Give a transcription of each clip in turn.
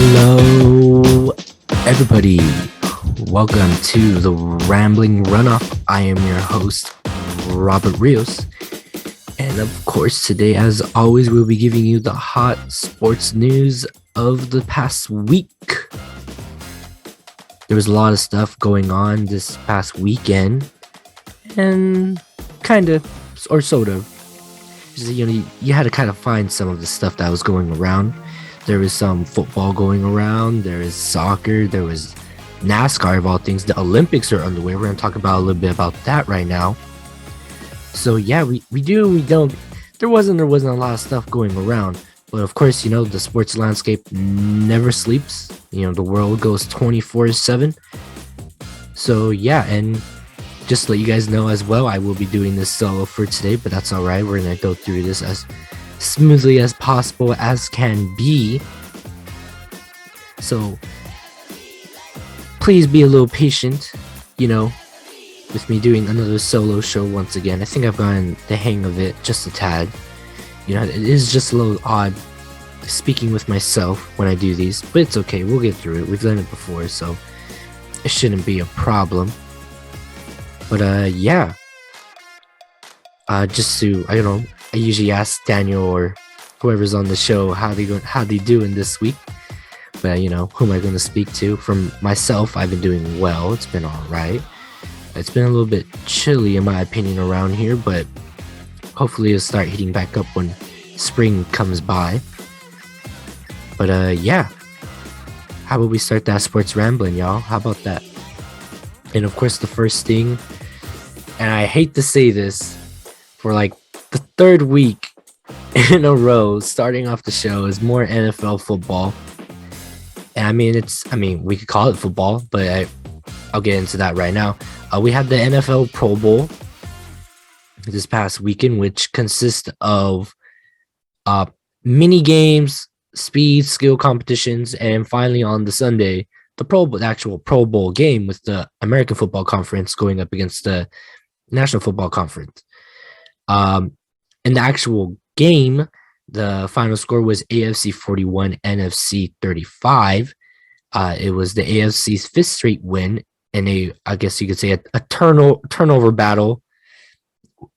Hello, everybody. Welcome to the Rambling Runoff. I am your host, Robert Rios. And of course, today, as always, we'll be giving you the hot sports news of the past week. There was a lot of stuff going on this past weekend. And kind of, or sort of. You had to kind of find some of the stuff that was going around. There was some football going around. There is soccer. There was NASCAR of all things. The Olympics are underway. We're going to talk about a little bit about that right now. So yeah, we do, we don't. There wasn't a lot of stuff going around. But of course, the sports landscape never sleeps. The world goes 24/7. So yeah, and just to let you guys know as well, I will be doing this solo for today, but that's all right. We're going to go through this as smoothly as possible as can be. So please be a little patient, with me doing another solo show once again. I think I've gotten the hang of it just a tad. It is just a little odd speaking with myself when I do these, but it's okay. We'll get through it. We've done it before, so it shouldn't be a problem. But yeah. Just to, I usually ask Daniel or whoever's on the show how they doing this week. But who am I going to speak to? From myself, I've been doing well. It's been all right. It's been a little bit chilly in my opinion around here, but hopefully it'll start heating back up when spring comes by. But yeah, how about we start that sports rambling, y'all? How about that? And of course, the first thing, and I hate to say this, for like the third week in a row, starting off the show, is more NFL football. And we could call it football, but I'll get into that right now. We had the NFL Pro Bowl this past weekend, which consists of mini games, speed, skill competitions, and finally on the Sunday, the actual Pro Bowl game with the American Football Conference going up against the National Football Conference. In the actual game, the final score was AFC 41, NFC 35. It was the AFC's fifth straight win, and I guess you could say a turnover battle.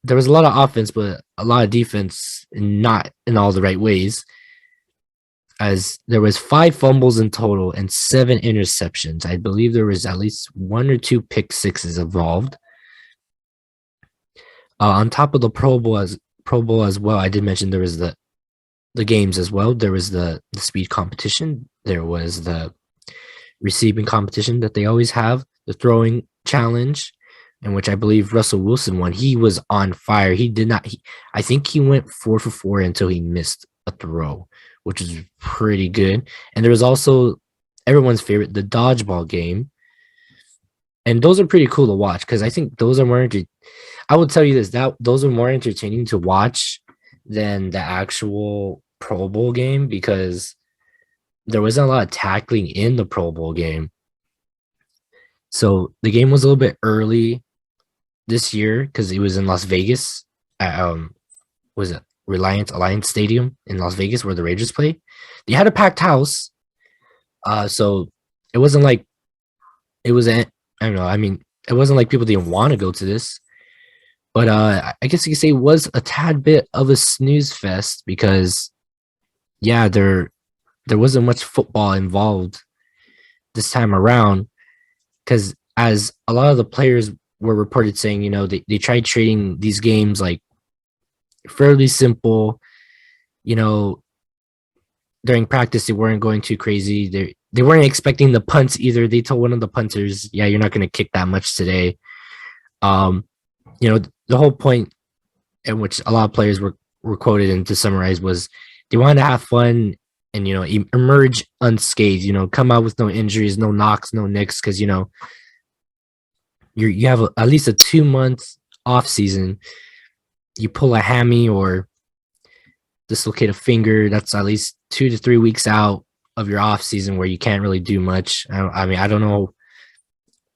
There was a lot of offense, but a lot of defense, not in all the right ways, as there was 5 fumbles in total and 7 interceptions. I believe there was at least 1 or 2 pick sixes involved. On top of the Pro Bowl as well, I did mention there was the games as well. There was the speed competition. There was the receiving competition that they always have, the throwing challenge, in which I believe Russell Wilson won. He was on fire. I think he went 4 for 4 until he missed a throw, which is pretty good. And there was also everyone's favorite, the dodgeball game. And those are pretty cool to watch because I think those are more I will tell you this, that those are more entertaining to watch than the actual Pro Bowl game, because there wasn't a lot of tackling in the Pro Bowl game. So the game was a little bit early this year because it was in Las Vegas at was it Alliance Stadium in Las Vegas where the Raiders play. They had a packed house. So it wasn't like it wasn't like people didn't want to go to this. But I guess you could say it was a tad bit of a snooze fest because, yeah, there wasn't much football involved this time around, because as a lot of the players were reported saying, they tried treating these games like fairly simple. During practice, they weren't going too crazy. They weren't expecting the punts either. They told one of the punters, yeah, you're not going to kick that much today. The whole point in which a lot of players were quoted and to summarize was they wanted to have fun and, emerge unscathed, come out with no injuries, no knocks, no nicks, because, you have at least a 2-month off season. You pull a hammy or dislocate a finger, that's at least 2 to 3 weeks out of your off season where you can't really do much. I don't know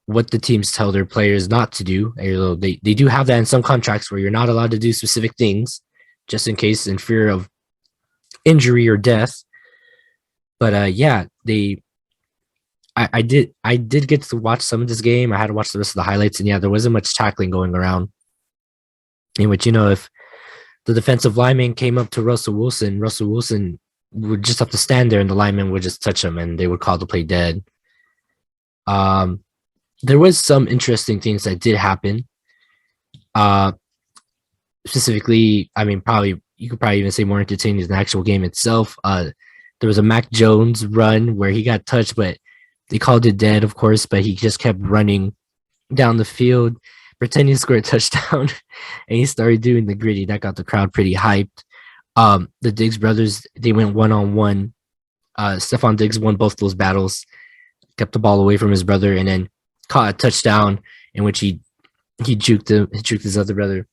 what the teams tell their players not to do. They do have that in some contracts where you're not allowed to do specific things just in case, in fear of injury or death. But yeah, I did get to watch some of this game. I had to watch the rest of the highlights, and yeah, there wasn't much tackling going around. In which, if the defensive lineman came up to Russell Wilson would just have to stand there, and the lineman would just touch him, and they would call the play dead. There was some interesting things that did happen. Specifically, I mean, you could probably even say more entertaining than the actual game itself. There was a Mac Jones run where he got touched, but they called it dead, of course, but he just kept running down the field, pretending to score a touchdown, and he started doing the gritty. That got the crowd pretty hyped. The Diggs brothers, they went one-on-one. Stephon Diggs won both those battles, kept the ball away from his brother, and then caught a touchdown in which he juked his other brother.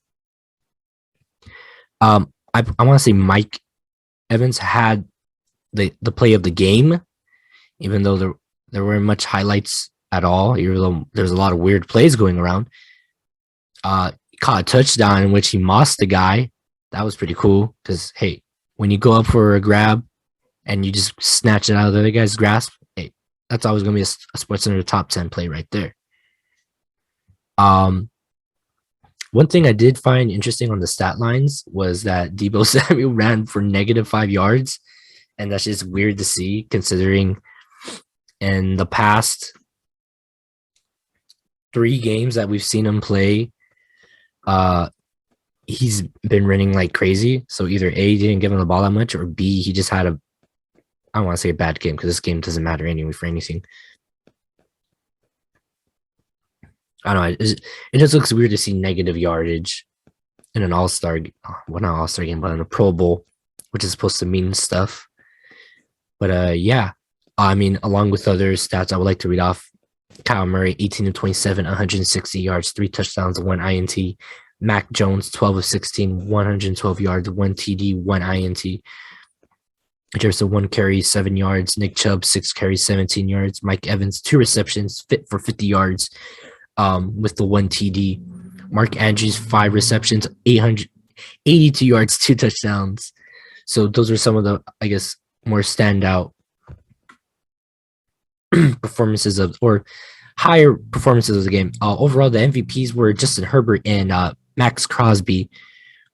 I want to say Mike Evans had the play of the game, even though there weren't much highlights at all. Even though there's a lot of weird plays going around. Caught a touchdown in which he mossed the guy. That was pretty cool because, hey, when you go up for a grab and you just snatch it out of the other guy's grasp, hey, that's always going to be a SportsCenter top 10 play right there. One thing I did find interesting on the stat lines was that Deebo Samuel ran for -5 yards, and that's just weird to see considering in the past 3 games that we've seen him play, he's been running like crazy. So either A, didn't give him the ball that much, or B, he just had I don't want to say a bad game because this game doesn't matter anyway for anything. I don't know. It just looks weird to see negative yardage in an all-star, well, not all-star game, but in a Pro Bowl, which is supposed to mean stuff. But yeah, I mean, along with other stats, I would like to read off Kyle Murray, 18 of 27, 160 yards, 3 touchdowns, 1 INT. Mac Jones, 12 of 16, 112 yards, 1 TD, 1 INT. Jefferson, 1 carry, 7 yards. Nick Chubb, 6 carries, 17 yards. Mike Evans, 2 receptions, fit for 50 yards with the 1 TD. Mark Andrews, 5 receptions, 882 yards, 2 touchdowns. So those are some of the, I guess, more standout performances or higher performances of the game. Overall, the MVPs were Justin Herbert and Max Crosby,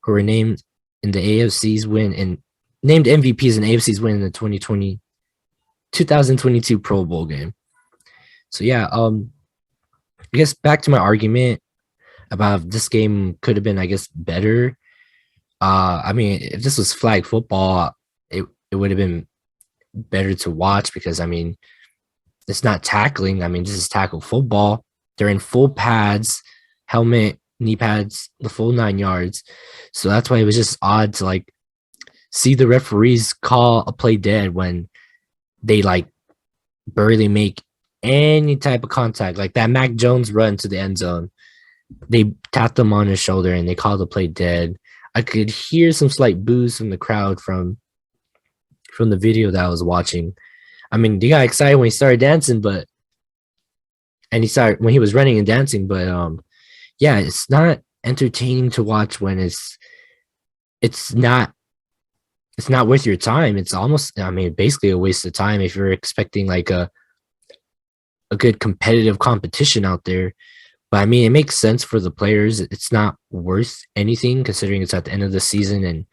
who were named in the AFC's win and named MVPs in AFC's win in the 2022 Pro Bowl game. So yeah, I guess back to my argument about if this game could have been, I guess, better. I mean, if this was flag football, it would have been better to watch because, I mean, it's not tackling. I mean, this is tackle football. They're in full pads, helmet, knee pads, the full 9 yards. So that's why it was just odd to, like, see the referees call a play dead when they, like, barely make any type of contact. Like that Mac Jones run to the end zone. They tapped him on his shoulder and they called the play dead. I could hear some slight boos from the crowd from the video that I was watching. I mean, they got excited when he started dancing, when he was running and dancing, but yeah, it's not entertaining to watch when it's not worth your time. It's almost, I mean, basically a waste of time if you're expecting like a good competitive competition out there. But I mean, it makes sense for the players. It's not worth anything considering it's at the end of the season. And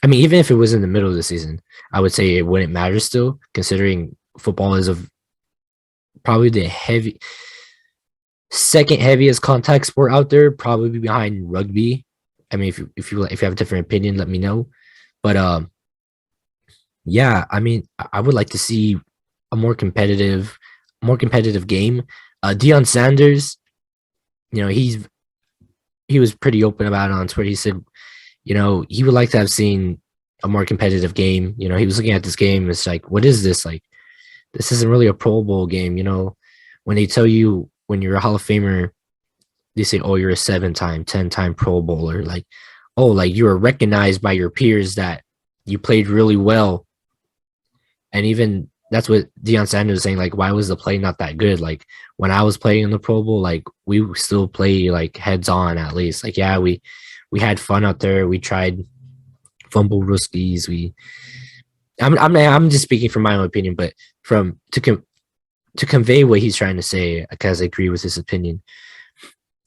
I mean, even if it was in the middle of the season, I would say it wouldn't matter still, considering football is probably the second heaviest contact sport out there, probably behind rugby. I mean, if you have a different opinion, let me know. But yeah, I mean, I would like to see a more competitive game. Deion Sanders, he was pretty open about it on Twitter. He said, he would like to have seen a more competitive game. He was looking at this game. It's like, what is this? Like, this isn't really a Pro Bowl game. When they tell you when you're a Hall of Famer, they say, oh, you're a 7-time, 10-time Pro Bowler. Like, oh, like you were recognized by your peers that you played really well. And even that's what Deion Sanders was saying. Like, why was the play not that good? Like, when I was playing in the Pro Bowl, like, we still play like heads on at least. Like, yeah, we had fun out there. We tried fumble rooskies. We I'm just speaking from my own opinion, but from to convey what he's trying to say, because I agree with his opinion,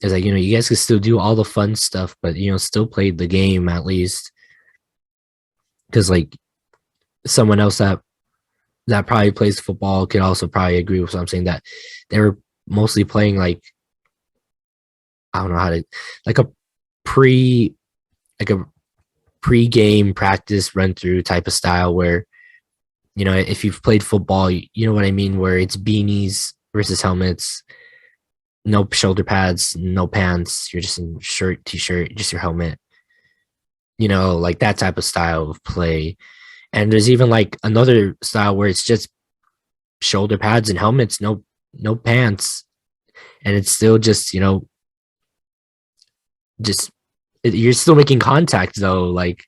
is like, you guys can still do all the fun stuff, but still play the game at least, because like someone else that probably plays football could also probably agree with what I'm saying, that they were mostly playing like, I don't know how to, like a pre like a pre-game practice run through type of style where if you've played football, you know what I mean, where it's beanies versus helmets, no shoulder pads, no pants, you're just in shirt, t-shirt, just your helmet, like that type of style of play. And there's even like another style where it's just shoulder pads and helmets, no pants, and it's still just just you're still making contact though, like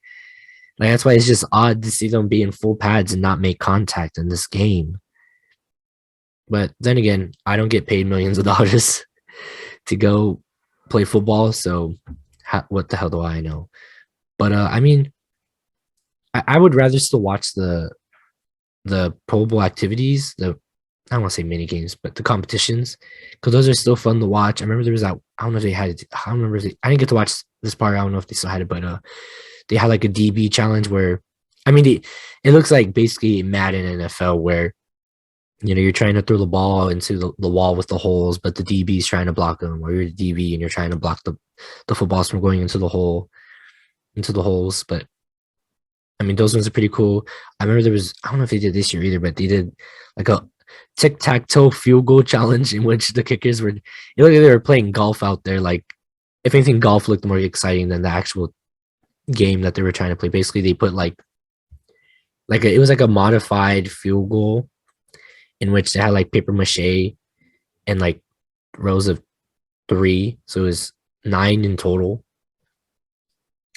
that's why it's just odd to see them be in full pads and not make contact in this game. But then again, I don't get paid millions of dollars to go play football, so what the hell do I know? But I mean, I would rather still watch the Pro Bowl activities, I don't want to say mini games, but the competitions, because those are still fun to watch. I remember there was that, I don't know if they had it. I don't remember. I didn't get to watch this part. I don't know if they still had it, but they had like a DB challenge where, I mean, it looks like basically Madden NFL where, you're trying to throw the ball into the wall with the holes, but the DB is trying to block them, or you're the DB and you're trying to block the footballs from going into the holes. But I mean, those ones are pretty cool. I remember there was, I don't know if they did this year either, but they did like a tic-tac-toe field goal challenge in which the kickers were, like they were playing golf out there. Like, if anything, golf looked more exciting than the actual game that they were trying to play. Basically, they put it was like a modified field goal in which they had like paper mache and like rows of 3, so it was 9 in total.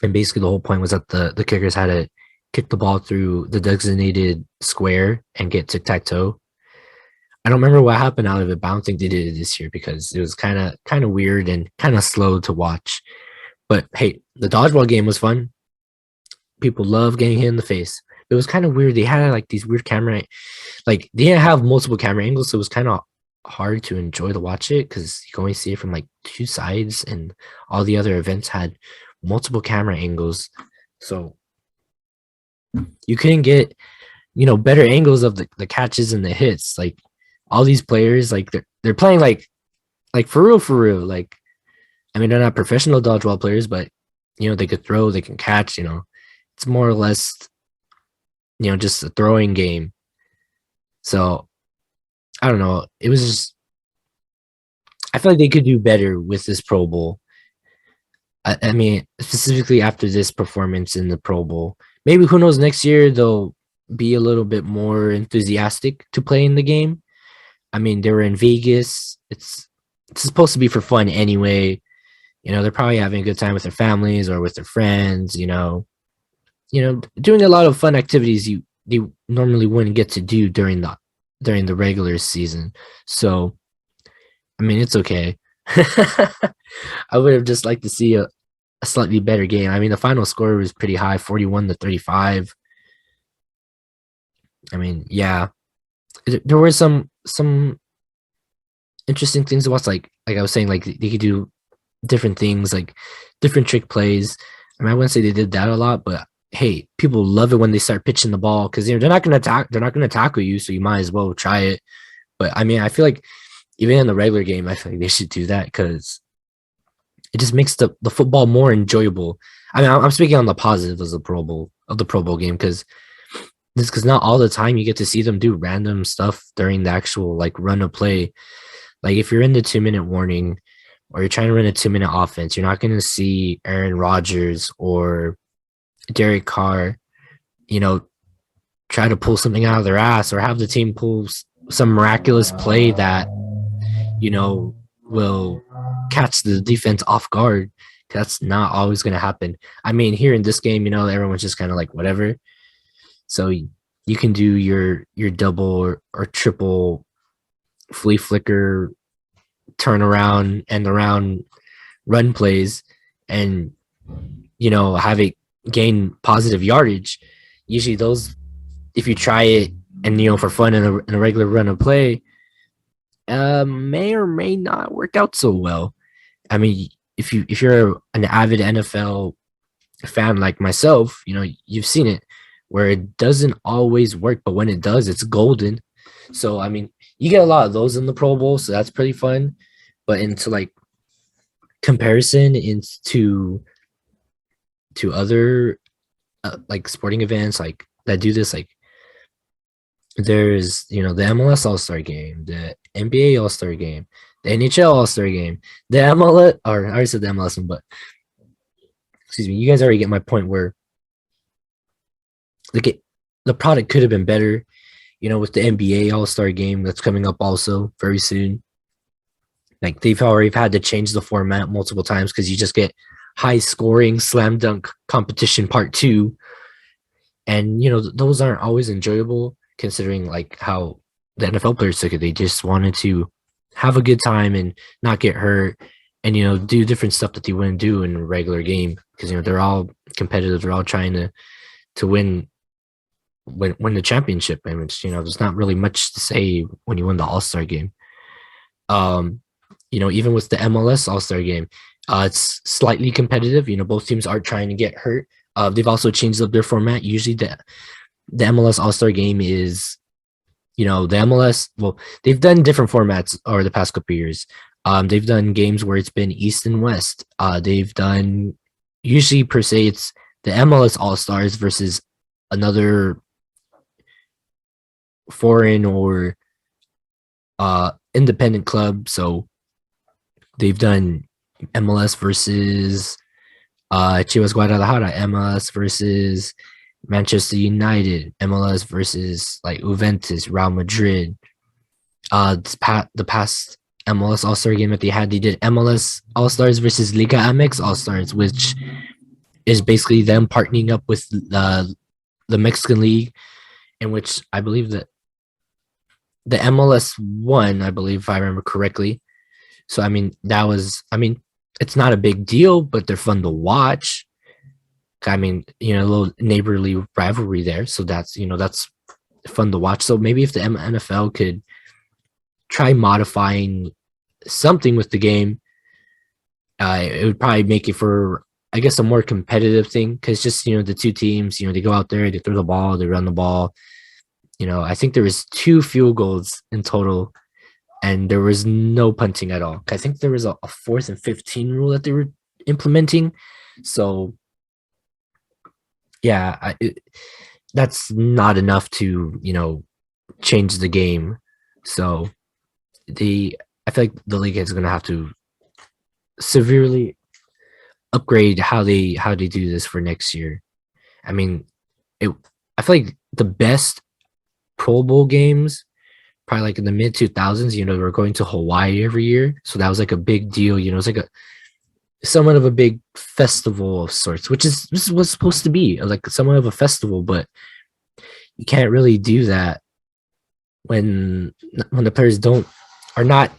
And basically, the whole point was that the kickers had to kick the ball through the designated square and get tic-tac-toe. I don't remember what happened out of it, but I don't think they did it this year because it was kind of weird and kind of slow to watch. But hey, the dodgeball game was fun. People love getting hit in the face. It was kind of weird. They had like these weird camera, like they didn't have multiple camera angles, so it was kind of hard to enjoy to watch it because you can only see it from like 2 sides, and all the other events had multiple camera angles, so you couldn't get better angles of the catches and the hits. Like all these players, like they're playing like for real. Like, I mean, they're not professional dodgeball players, but they could throw, they can catch. It's more or less just a throwing game. So I don't know. It was just, I feel like they could do better with this Pro Bowl. I mean, specifically after this performance in the Pro Bowl, maybe who knows, next year they'll be a little bit more enthusiastic to play in the game. I mean, they were in Vegas. It's supposed to be for fun anyway. They're probably having a good time with their families or with their friends, doing a lot of fun activities you normally wouldn't get to do during the regular season. So, I mean, it's okay. I would have just liked to see a slightly better game. I mean, the final score was pretty high, 41-35. I mean, yeah, there were some interesting things to watch. Like I was saying, like they could do different things, like different trick plays. I mean, I wouldn't say they did that a lot, but hey, people love it when they start pitching the ball because they're not going to tackle you, so you might as well try it. But I mean, I feel like even in the regular game, I feel like they should do that because it just makes the football more enjoyable. I mean, I'm speaking on the positives of the Pro Bowl game because not all the time you get to see them do random stuff during the actual like run of play. Like if you're in the 2-minute warning or you're trying to run a 2-minute offense, you're not going to see Aaron Rodgers or Derek Carr, try to pull something out of their ass or have the team pull some miraculous play that, will catch the defense off guard. That's not always going to happen. I mean, here in this game, everyone's just kind of like whatever. So you can do your double or triple flea flicker, turn around and around run plays and, have it gain positive yardage. Usually those if you try it and for fun in a regular run of play, may or may not work out so well. I mean, if you're an avid NFL fan like myself, you've seen it where it doesn't always work, but when it does, it's golden. So I mean, you get a lot of those in the Pro Bowl, so that's pretty fun. But into like comparison into other like sporting events like that do this, like there's the MLS All-Star Game, the NBA All-Star Game, the NHL All-Star Game, the MLS, or I already said the MLS one, but excuse me, you guys already get my point where the product could have been better, with the NBA All-Star Game that's coming up also very soon. Like they've already had to change the format multiple times because you just get high scoring slam dunk competition part 2. And, those aren't always enjoyable considering like how the NFL players took it. They just wanted to have a good time and not get hurt and, do different stuff that they wouldn't do in a regular game because, they're all competitive. They're all trying to win the championship. And which, there's not really much to say when you win the All-Star game. Even with the MLS All-Star game, it's slightly competitive. Both teams are trying to get hurt. They've also changed up their format. Usually the MLS All-Star game is, the MLS, well, they've done different formats over the past couple of years. They've done games where it's been East and West. They've done, usually per se, it's the MLS All-Stars versus another foreign or independent club. So they've done MLS versus Chivas Guadalajara, MLS versus Manchester United, MLS versus like Juventus, Real Madrid. The past MLS All-Star game that they did MLS All-Stars versus Liga MX All-Stars, which is basically them partnering up with the Mexican League, in which I believe that the MLS won, I believe, if I remember correctly. So, I mean, it's not a big deal, but they're fun to watch. I mean, a little neighborly rivalry there. So that's fun to watch. So maybe if the NFL could try modifying something with the game, it would probably make it for, I guess, a more competitive thing. Because just, the two teams, they go out there, they throw the ball, they run the ball. I think there was 2 field goals in total, and there was no punting at all. I think there was a 4th and 15 rule that they were implementing. So, yeah, that's not enough to, change the game. So, I feel like the league is going to have to severely upgrade how they do this for next year. I mean, I feel like the best Pro Bowl games, probably like in the mid 2000s, they were going to Hawaii every year. So that was like a big deal. It's like somewhat of a big festival of sorts, this is what's supposed to be, like somewhat of a festival, but you can't really do that when the players are not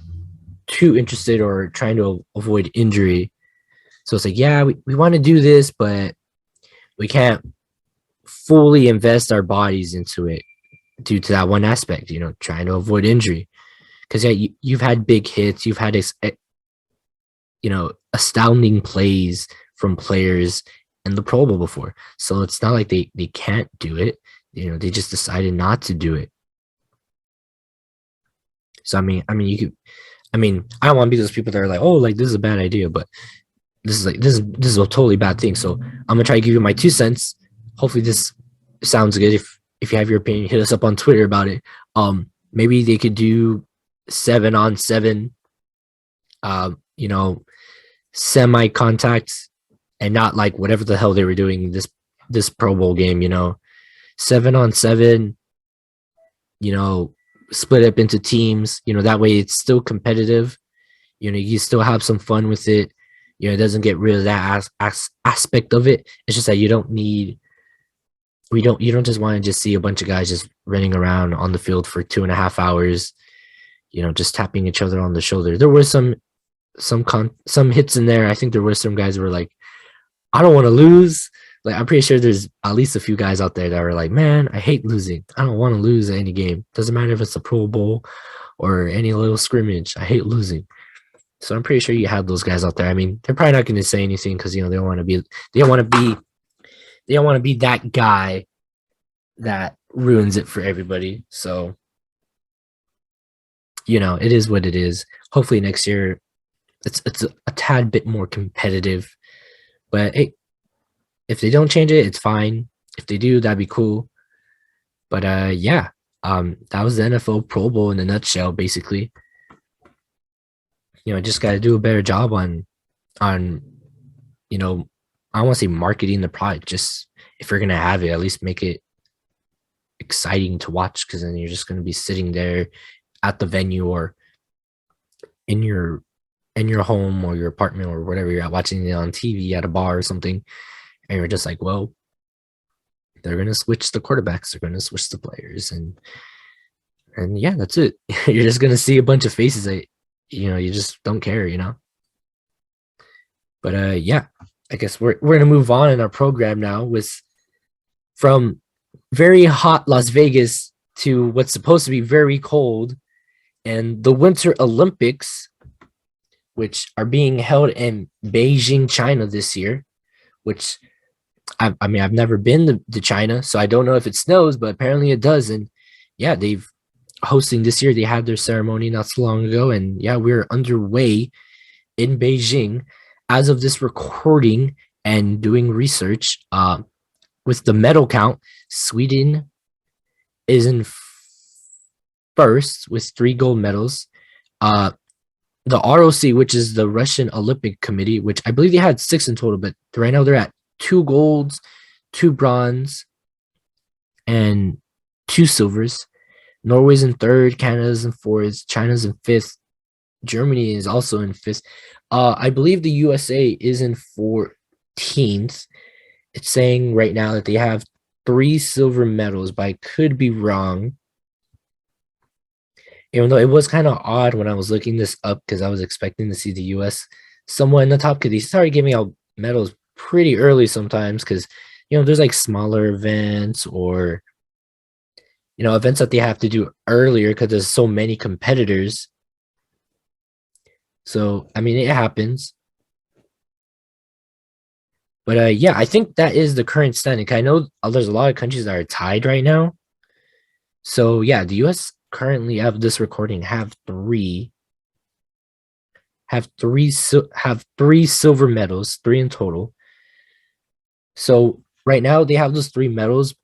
too interested or trying to avoid injury. So it's like, yeah, we want to do this, but we can't fully invest our bodies into it due to that one aspect, trying to avoid injury. Because you've had big hits, you've had astounding plays from players in the Pro Bowl before. So it's not like they can't do it. They just decided not to do it. So I mean, I don't want to be those people that are like, oh, like this is a bad idea, but this is a totally bad thing. So I'm gonna try to give you my 2 cents. Hopefully this sounds good. If you have your opinion, hit us up on Twitter about it. Maybe they could do 7-on-7, semi-contact, and not like whatever the hell they were doing this Pro Bowl game. 7-on-7. Split up into teams. That way it's still competitive. You still have some fun with it. It doesn't get rid of that aspect of it. It's just that you don't just want to just see a bunch of guys just running around on the field for 2.5 hours, just tapping each other on the shoulder. There were some hits in there. I think there were some guys who were like, I don't want to lose, Like I'm pretty sure there's at least a few guys out there that are like, man, I hate losing. I don't want to lose any game. Doesn't matter if it's a Pro Bowl or any little scrimmage. I hate losing. So I'm pretty sure you have those guys out there. I mean, they're probably not going to say anything because they don't want to be that guy that ruins it for everybody. So it is what it is. Hopefully next year it's a tad bit more competitive. But hey, if they don't change it, it's fine. If they do, that'd be cool. But that was the NFL Pro Bowl in a nutshell, basically. Just got to do a better job on I don't want to say marketing the product. Just if you're gonna have it, at least make it exciting to watch, because then you're just gonna be sitting there at the venue or in your home or your apartment or whatever you're at, watching it on TV at a bar or something, and you're just like, well, they're gonna switch the quarterbacks, they're gonna switch the players, and yeah, that's it. You're just gonna see a bunch of faces that you just don't care, But I guess we're gonna move on in our program now from very hot Las Vegas to what's supposed to be very cold, and the Winter Olympics, which are being held in Beijing, China this year. Which I've never been to China, so I don't know if it snows, but apparently it does. And yeah, they've hosting this year. They had their ceremony not so long ago, and yeah, we're underway in Beijing as of this recording and doing research. With the medal count, Sweden is in first with 3 gold medals. The ROC, which is the Russian Olympic Committee, which I believe they had 6 in total, but right now they're at 2 golds, 2 bronze, and 2 silvers. Norway's in 3rd, Canada's in 4th, China's in 5th, Germany is also in 5th. I believe the USA is in 14th. It's saying right now that they have 3 silver medals, but I could be wrong. Even though it was kind of odd when I was looking this up, because I was expecting to see the US somewhat in the top, because they started giving out medals pretty early sometimes, because there's like smaller events or events that they have to do earlier because there's so many competitors. So I mean, it happens. But I think that is the current standing. I know there's a lot of countries that are tied right now. So yeah, the US currently, have this recording, have three silver medals, 3 in total. So right now they have those 3 medals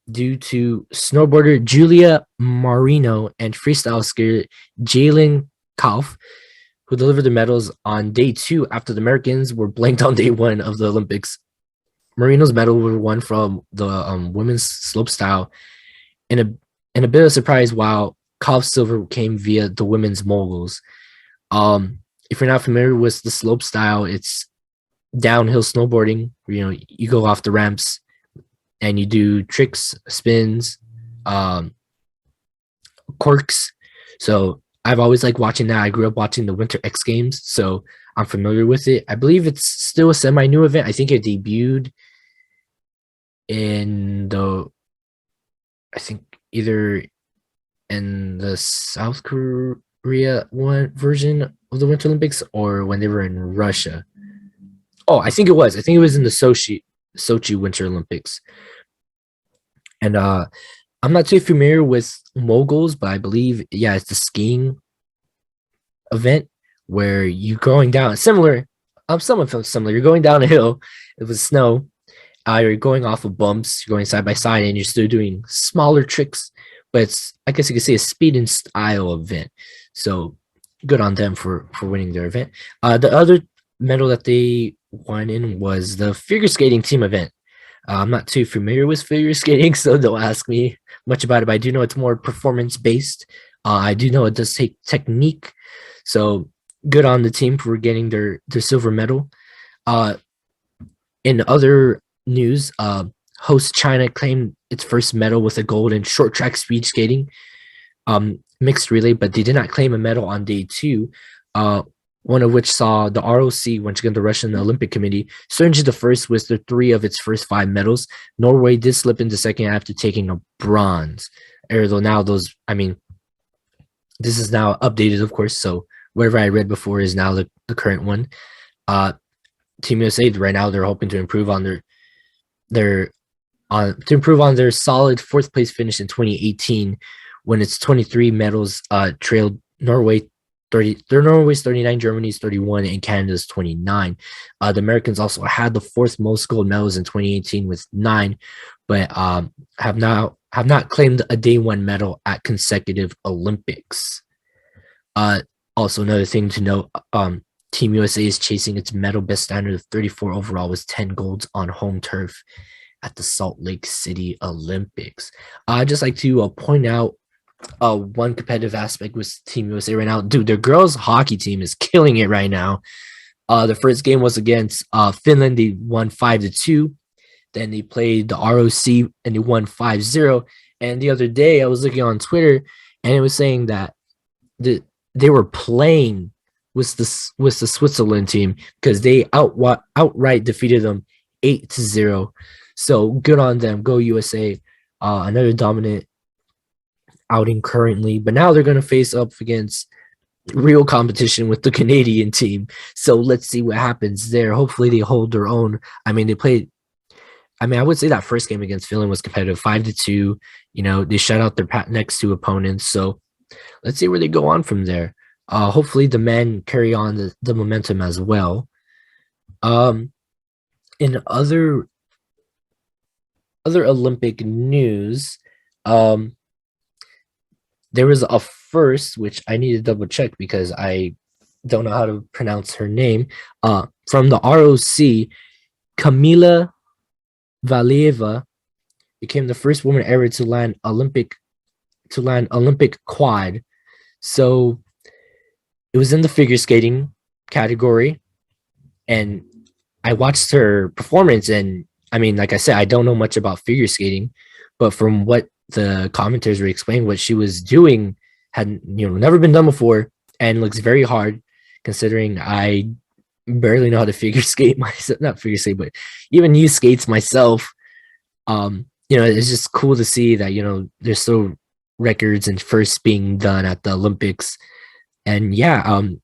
due to snowboarder Julia Marino and freestyle skier Jalen Kauf, who delivered the medals on day 2 after the Americans were blanked on day 1 of the Olympics. Marino's medal were won from the women's slopestyle in a bit of surprise, while Kauf's silver came via the women's moguls. If you're not familiar with the slopestyle, it's downhill snowboarding. You go off the ramps and you do tricks, spins, quirks. So I've always liked watching that. I grew up watching the Winter X Games, so I'm familiar with it. I believe it's still a semi-new event. I think it debuted either in the South Korea version of the Winter Olympics or when they were in Russia. Oh, I think it was in the Sochi Winter Olympics. And I'm not too familiar with moguls, but I believe, it's the skiing event where you're going down somewhat similar. You're going down a hill with snow. You're going off of bumps. You're going side by side, and you're still doing smaller tricks. But it's, I guess you could say, a speed and style event. So good on them for winning their event. The other medal that they won in was the figure skating team event. I'm not too familiar with figure skating, so don't ask me much about it, but I do know it's more performance-based. I do know it does take technique, so good on the team for getting their silver medal. In other news, host China claimed its first medal with a gold in short track speed skating, mixed relay, but they did not claim a medal on day 2. one of which saw the ROC, once again the Russian Olympic Committee, surge into first with the 3 of its first 5 medals. Norway did slip into second after taking a bronze. Although now those, I mean, this is now updated, of course, so whatever I read before is now the current one. Team USA right now, they're hoping to improve on their solid 4th place finish in 2018 when its 23 medals trailed Norway 30. Norway's 39, Germany's 31, and Canada's 29. The Americans also had the 4th most gold medals in 2018 with 9, but have not claimed a day 1 medal at consecutive Olympics. Also, another thing to note, Team USA is chasing its medal best standard of 34 overall with 10 golds on home turf at the Salt Lake City Olympics. I'd just like to point out one competitive aspect with Team USA right now. Dude, their girls hockey team is killing it right now. The first game was against Finland. They won 5-2. Then they played the ROC and they won 5-0. And the other day I was looking on Twitter and it was saying that they were playing with the Switzerland team because they outright defeated them 8-0. So good on them. Go USA. Another dominant outing currently, but now they're going to face up against real competition with the Canadian team. So let's see what happens there. Hopefully they hold their own. I would say that first game against Finland was competitive, 5-2. They shut out their next 2 opponents. So let's see where they go on from there. Hopefully the men carry on the momentum as well. In other Olympic news, there was a first, which I need to double check because I don't know how to pronounce her name. From the ROC, Kamila Valieva became the first woman ever to land Olympic quad. So it was in the figure skating category, and I watched her performance. And I mean, like I said, I don't know much about figure skating, but from what the commentators were explaining, what she was doing had never been done before, and looks very hard considering I barely know how to figure skate myself. Not figure skate, but even use skates myself. It's just cool to see that there's still records and firsts being done at the Olympics. And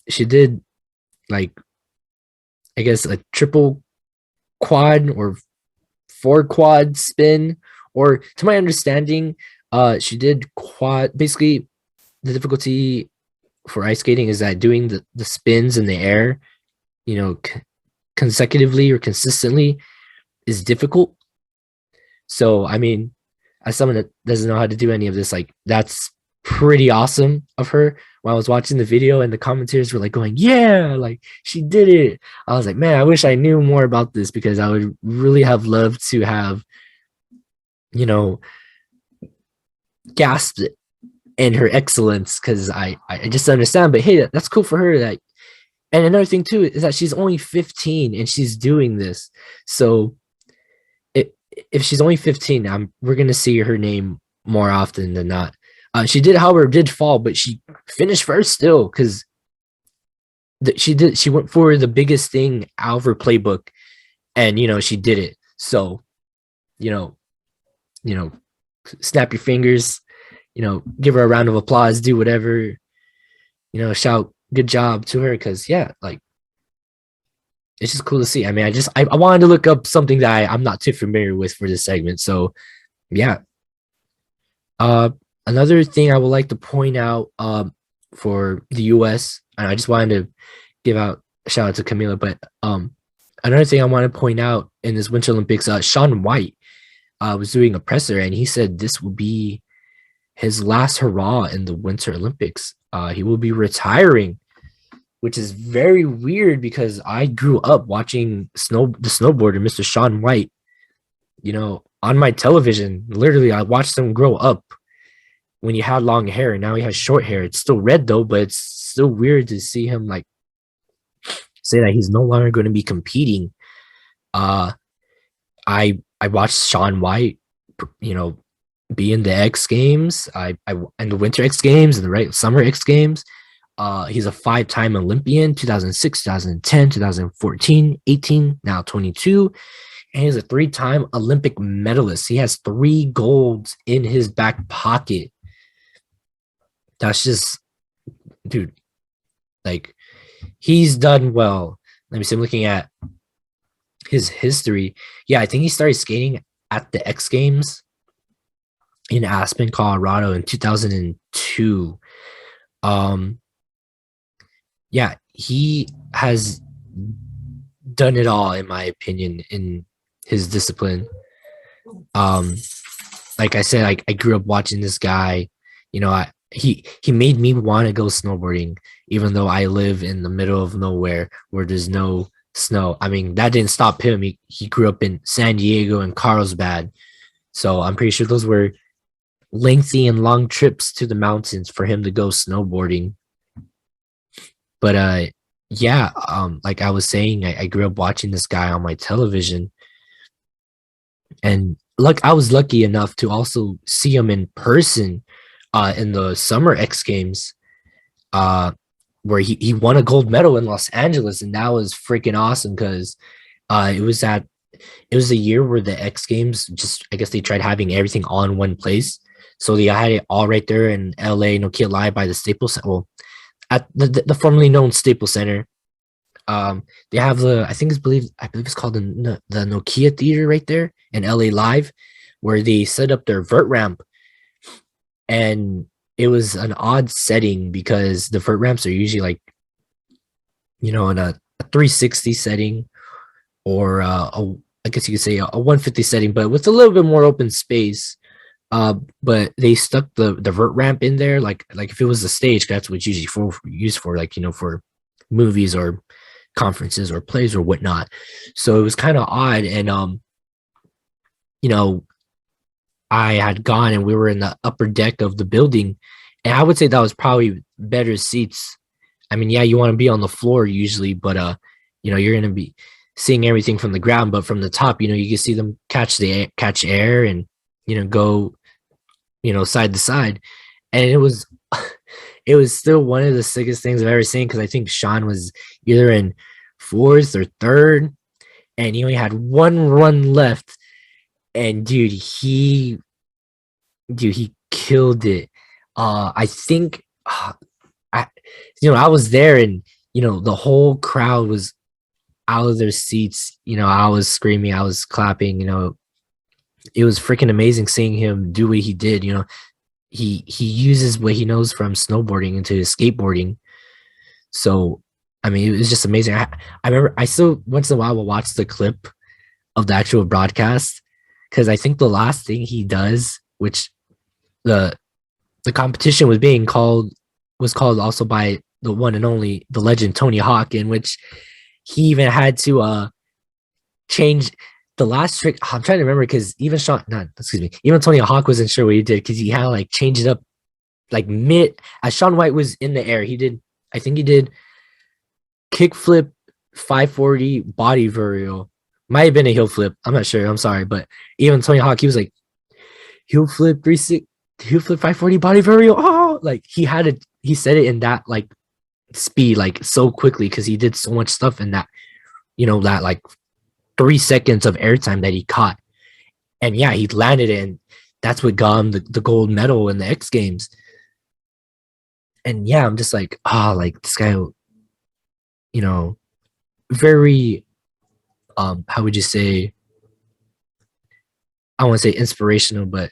she did I guess a triple quad or 4 quad spin, or to my understanding, she did quad. Basically, the difficulty for ice skating is that doing the spins in the air, consecutively or consistently is difficult. So, I mean, as someone that doesn't know how to do any of this, that's pretty awesome of her. When I was watching the video and the commentators were going, yeah, she did it. I was like, man, I wish I knew more about this because I would really have loved to have, gasped in her excellence because I just understand. But hey, that's cool for her. And another thing too is that she's only 15 and she's doing this. So if she's only 15, we're gonna see her name more often than not. She did fall, but she finished first still because she went for the biggest thing out of her playbook, and she did it. So snap your fingers, give her a round of applause, do whatever, shout good job to her because it's just cool to see. I mean, I wanted to look up something that I'm not too familiar with for this segment. So yeah. Another thing I would like to point out for the US, and I just wanted to give out a shout out to Camila, but another thing I want to point out in this Winter Olympics, Shaun White was doing a presser, and he said this will be his last hurrah in the Winter Olympics. He will be retiring, which is very weird because I grew up watching the snowboarder, Mr. Shaun White, on my television. Literally, I watched him grow up when he had long hair, and now he has short hair. It's still red though, but it's still weird to see him say that he's no longer going to be competing. I watched Shaun White, be in the X Games, and the Winter X Games and the summer X Games. He's a 5-time Olympian, 2006, 2010, 2014, 18, now 22. And he's a 3-time Olympic medalist. He has 3 golds in his back pocket. That's just, dude, like, he's done well. Let me see, I'm looking at his history. Yeah, I think he started skating at the X Games in Aspen, Colorado in 2002. Yeah, he has done it all, in my opinion, in his discipline. Like I said, I grew up watching this guy. You know, he made me want to go snowboarding, even though I live in the middle of nowhere where there's no snow. I mean, that didn't stop him. He grew up in San Diego and Carlsbad, so I'm pretty sure those were lengthy and long trips to the mountains for him to go snowboarding. But yeah, like I was saying, I grew up watching this guy on my television, and I was lucky enough to also see him in person in the Summer X Games, where he won a gold medal in Los Angeles, and that was freaking awesome because it was a year where the X Games just, I guess they tried having everything all in one place, so they had it all right there in LA, Nokia Live by the Staples Center. Well, at the formerly known Staples Center. They have I believe it's called the Nokia Theater right there in LA Live, where they set up their vert ramp. And it was an odd setting because the vert ramps are usually like, you know, in a 360 setting, or I guess you could say a 150 setting, but with a little bit more open space. But they stuck the vert ramp in there, like if it was a stage, that's what it's usually used for, like, you know, for movies or conferences or plays or whatnot. So it was kind of odd, and you know, I had gone and we were in the upper deck of the building, and I would say that was probably better seats. I mean, yeah, you want to be on the floor usually, but you know, you're gonna be seeing everything from the ground, but from the top, you know, you can see them catch air and, you know, go, you know, side to side. And it was still one of the sickest things I've ever seen, because I think Sean was either in 4th or 3rd, and he only had one run left, and dude, he killed it. I think I was there, and, you know, the whole crowd was out of their seats. You know, I was screaming, I was clapping. You know, it was freaking amazing seeing him do what he did. You know, he uses what he knows from snowboarding into his skateboarding. So, I mean, it was just amazing. I remember I still once in a while will watch the clip of the actual broadcast, because I think the last thing he does, which the competition was called also by the one and only, the legend Tony Hawk, in which he even had to change the last trick. I'm trying to remember, because even Tony Hawk wasn't sure what he did, because he had to like change it up like mid as Shaun White was in the air. He did kickflip 540 body varial. Might have been a heel flip. I'm not sure. I'm sorry, but even Tony Hawk, he was like heel flip 360, heel flip 540 body varial. Oh, like he said it in that like speed, like so quickly, because he did so much stuff in that, you know, that like 3 seconds of airtime that he caught. And yeah, he landed it, and that's what got him the gold medal in the X Games. And yeah, I'm just like, like this guy, you know, very, how would you say? I want to say inspirational, but,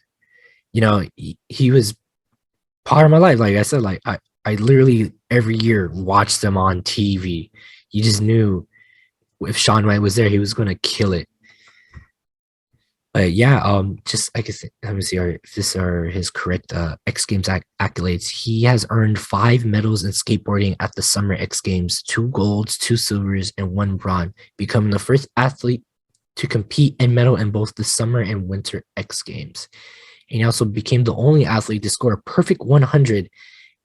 you know, he was part of my life. Like I said, like I literally every year watched them on TV. You just knew if Shaun White was there, he was going to kill it. But yeah, just I guess let me see if these are his correct X Games accolades. He has earned 5 medals in skateboarding at the Summer X Games: 2 golds, 2 silvers, and 1 bronze, becoming the first athlete to compete and medal in both the Summer and Winter X Games. And he also became the only athlete to score a perfect 100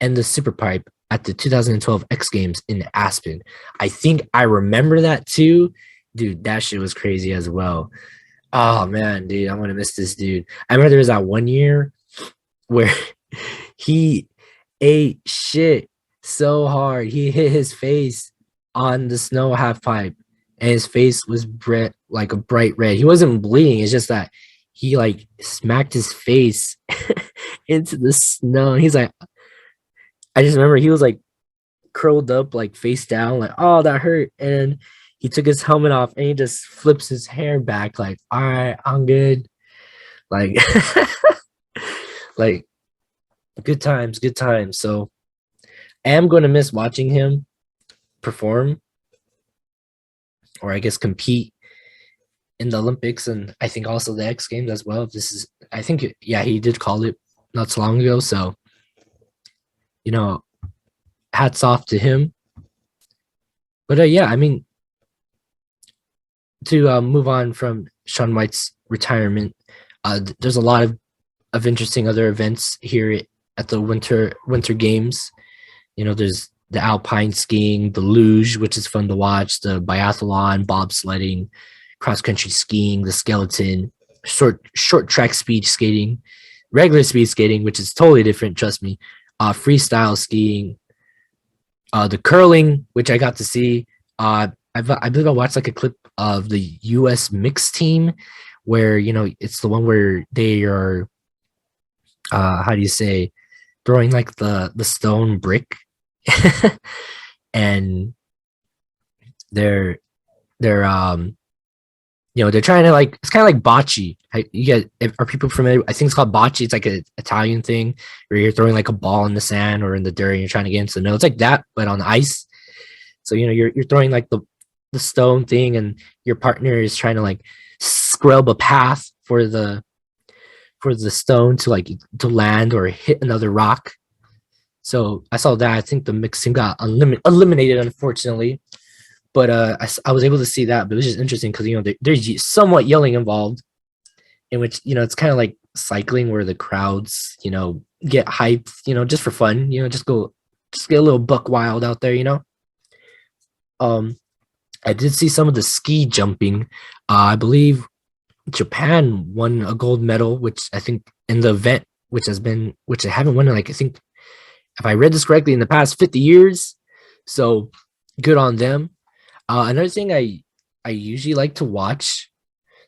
in the Superpipe at the 2012 X Games in Aspen. I think I remember that too. Dude, that shit was crazy as well. Oh man, dude, I'm gonna miss this dude. I remember there was that one year where he ate shit. so hard. He hit his face on the snow half pipe, and his face was like a bright red. He wasn't bleeding. It's just that he like smacked his face into the snow. He's like, I just remember he was like curled up, like face down, like, oh, that hurt. And he took his helmet off and he just flips his hair back, like, all right, I'm good. Like, like good times, good times. So I am going to miss watching him perform, or I guess compete in the Olympics, and I think also the X Games as well. This is, I think, yeah, he did call it not so long ago. So, you know, hats off to him. But yeah, I mean, to move on from Shaun White's retirement, there's a lot of interesting other events here at the Winter Games. You know, there's the alpine skiing, the luge, which is fun to watch, the biathlon, bobsledding, cross country skiing, the skeleton, short track speed skating, regular speed skating, which is totally different. Trust me. Freestyle skiing, the curling, which I got to see. I believe I watched like a clip of the U.S. mixed team, where it's the one where they are, how do you say, throwing like the stone brick, and they're they're trying to, like, it's kind of like bocce. Are people familiar? I think it's called bocce. It's like an Italian thing where you're throwing like a ball in the sand or in the dirt and you're trying to get into the net. It's like that, but on ice. So you're throwing like the stone thing, and your partner is trying to like scrub a path for the stone to land or hit another rock. So I saw that. I think the mixed team got eliminated, unfortunately. But I was able to see that. But it was just interesting because there's somewhat yelling involved, in which it's kind of like cycling, where the crowds get hyped, just for fun, just get a little buck wild out there. I did see some of the ski jumping. I believe Japan won a gold medal, which I think in the event, which I haven't won in, like, I think, if I read this correctly, in the past 50 years. So good on them. Another thing I usually like to watch,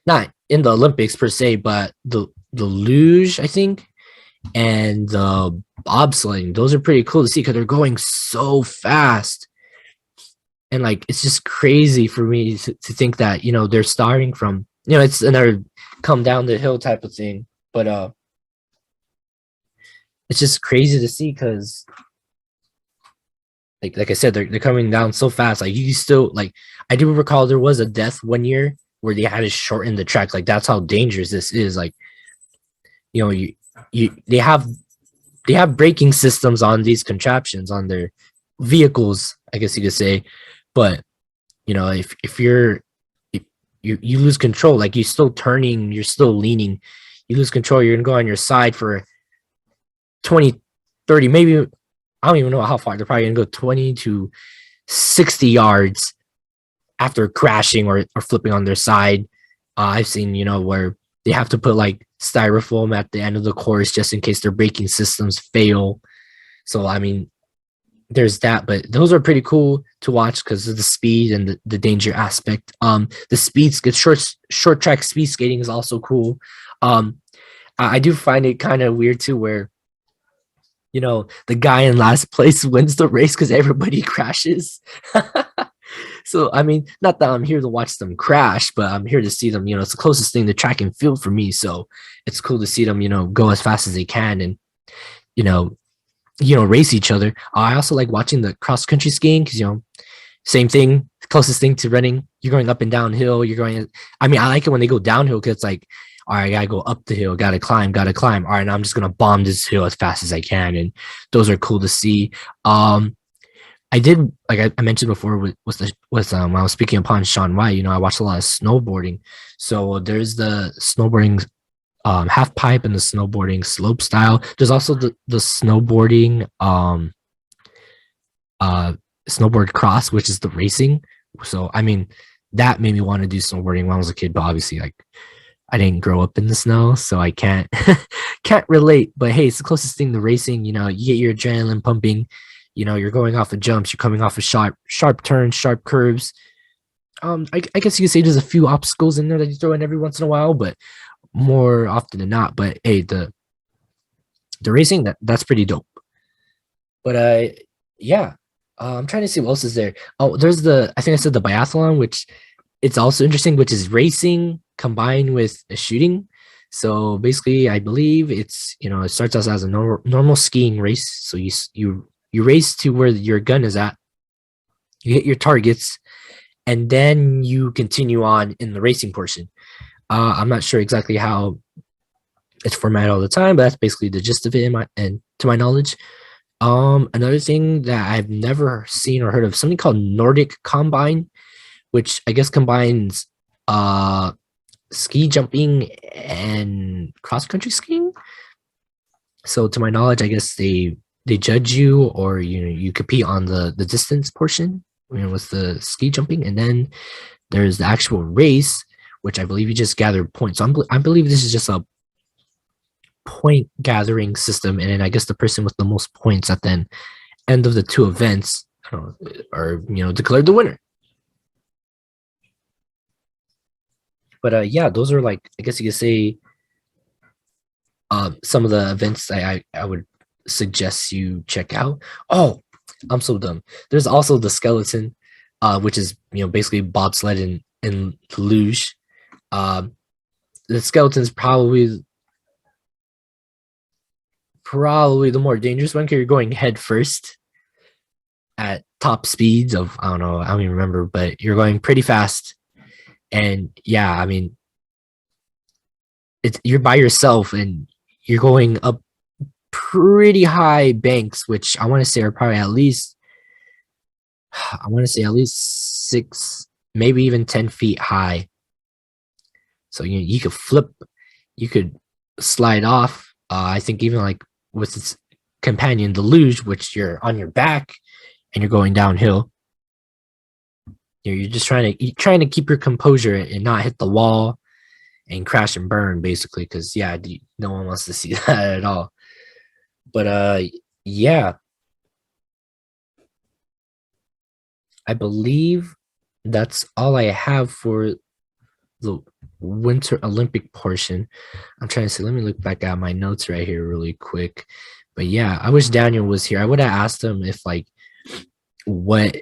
not in the Olympics per se, but the luge, I think, and the bobsledding. Those are pretty cool to see because they're going so fast. And like, it's just crazy for me to think that, they're starting from, it's another come down the hill type of thing. But it's just crazy to see because, like I said, they're coming down so fast. Like, you still, like, I do recall there was a death one year where they had to shorten the track. Like, that's how dangerous this is. Like, they have braking systems on these contraptions on their vehicles, I guess you could say. But if you lose control, like, you're still turning, you're still leaning, you lose control, you're gonna go on your side for 20, 30, maybe, I don't even know how far. They're probably gonna go 20 to 60 yards after crashing or flipping on their side. I've seen, where they have to put like styrofoam at the end of the course just in case their braking systems fail. So I mean, there's that, but those are pretty cool to watch because of the speed and the danger aspect. The speeds, short track speed skating is also cool. I do find it kind of weird too, where the guy in last place wins the race because everybody crashes. So I mean, not that I'm here to watch them crash, but I'm here to see them. It's the closest thing to track and field for me, so it's cool to see them go as fast as they can and race each other. I also like watching the cross country skiing because same thing, closest thing to running. You're going up and downhill. I mean, I like it when they go downhill because it's like, all right, I gotta go up the hill, gotta climb. All right, now I'm just gonna bomb this hill as fast as I can, and those are cool to see. I did, like I mentioned before, when I was speaking upon Shaun White. I watched a lot of snowboarding. So there's the snowboarding half pipe and the snowboarding slope style. There's also the snowboarding snowboard cross, which is the racing. So I mean, that made me want to do snowboarding when I was a kid, but obviously, like, I didn't grow up in the snow, so I can't relate. But hey, it's the closest thing to racing. You get your adrenaline pumping, You're going off of jumps, you're coming off of sharp turns, sharp curves. I guess you could say there's a few obstacles in there that you throw in every once in a while, but more often than not. But hey, the racing, that's pretty dope. But yeah, I'm trying to see what else is there. Oh, there's I think I said the biathlon, which it's also interesting, which is racing combined with shooting. So basically, I believe it's it starts out as a normal skiing race. So you race to where your gun is at, you hit your targets, and then you continue on in the racing portion. I'm not sure exactly how it's formatted all the time, but that's basically the gist of it to my knowledge. Another thing that I've never seen or heard of, something called Nordic Combine, which I guess combines ski jumping and cross country skiing. So to my knowledge, I guess they judge you, or you compete on the distance portion, with the ski jumping, and then there's the actual race, which I believe you just gather points. So I believe this is just a point gathering system, and then I guess the person with the most points at the end of the two events are declared the winner. But yeah, those are, like, I guess you could say, some of the events I would suggest you check out. Oh, I'm so dumb. There's also the skeleton, which is basically bobsled and luge. The skeleton is probably the more dangerous one, because you're going head first at top speeds of, I don't know, I don't even remember, but you're going pretty fast. And yeah, I mean, you're by yourself and you're going up pretty high banks, which I want to say are probably at least 6, maybe even 10 feet high. So you could flip, you could slide off. I think even like with its companion, the luge, which you're on your back and you're going downhill. You're just trying to keep your composure and not hit the wall and crash and burn, basically, because yeah, no one wants to see that at all. But yeah, I believe that's all I have for the Winter Olympic portion. I'm trying to see. Let me look back at my notes right here really quick. But yeah, I wish Daniel was here. I would have asked him if what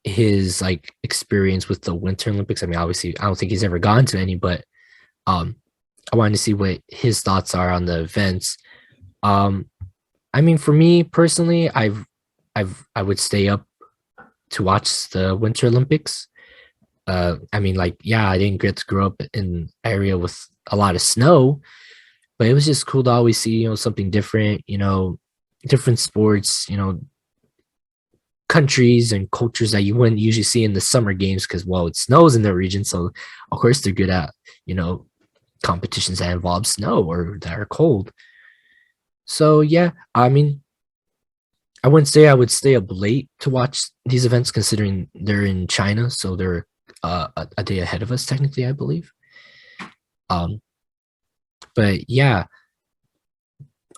his experience with the Winter Olympics. I mean, obviously, I don't think he's ever gone to any, but I wanted to see what his thoughts are on the events. I mean, for me personally, I would stay up to watch the Winter Olympics. I mean, yeah, I didn't get to grow up in an area with a lot of snow, but it was just cool to always see, something different, different sports, countries and cultures that you wouldn't usually see in the summer games, because, well, it snows in their region. So of course they're good at, competitions that involve snow or that are cold. So yeah, I mean, I wouldn't say I would stay up late to watch these events, considering they're in China, so they're a day ahead of us, technically, I believe. But yeah,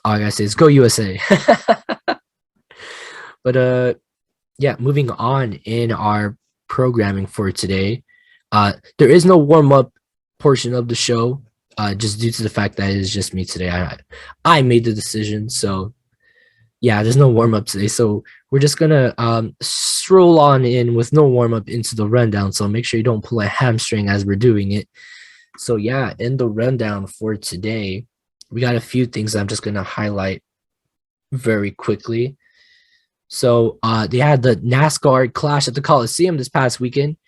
all I gotta say is go USA. But yeah, moving on in our programming for today, there is no warm-up portion of the show, just due to the fact that it is just me today. I made the decision, so yeah, there's no warm-up today. So we're just gonna stroll on in with no warm-up into the rundown. So make sure you don't pull a hamstring as we're doing it. So yeah, in the rundown for today, we got a few things I'm just gonna highlight very quickly. So they had the NASCAR clash at the Coliseum this past weekend,